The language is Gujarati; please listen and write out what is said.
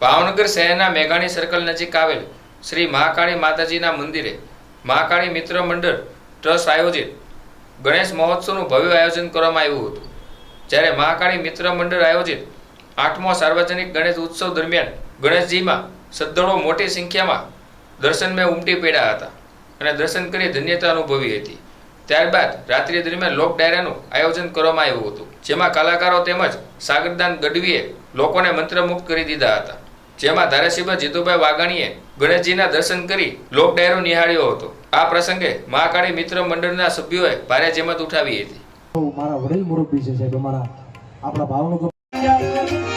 ભાવનગર શહેરના મેઘાણી સર્કલ નજીક આવેલ શ્રી મહાકાળી માતાજીના મંદિરે મહાકાળી મિત્ર મંડળ ટ્રસ્ટ આયોજિત ગણેશ મહોત્સવનું ભવ્ય આયોજન કરવામાં આવ્યું હતું। જ્યારે મહાકાળી મિત્ર મંડળ આયોજિત 8મો સાર્વજનિક ગણેશ ઉત્સવ દરમિયાન ગણેશજીમાં શ્રદ્ધાળુઓ મોટી સંખ્યામાં દર્શનમાં ઉમટી પડ્યા હતા અને દર્શન કરી ધન્યતા અનુભવી હતી। ત્યારબાદ રાત્રિ દરમિયાન લોક ડાયરાનું આયોજન કરવામાં આવ્યું હતું, જેમાં કલાકારો તેમજ સાગરદાન ગઢવીએ લોકોને મંત્રમુગ્ધ કરી દીધા હતા। જેમાં ધારાસભ્ય જીતુભાઈ વાઘાણીએ ગણેશજીના દર્શન કરી લોક ડાયરો નિહાળ્યો હતો। આ પ્રસંગે મહાકાળી મિત્ર મંડળના સભ્યોએ ભારે જહેમત ઉઠાવી હતી। મારા વડીલ મુરબ્બી છે સાહેબ, અમારા આપણા ભાવનગર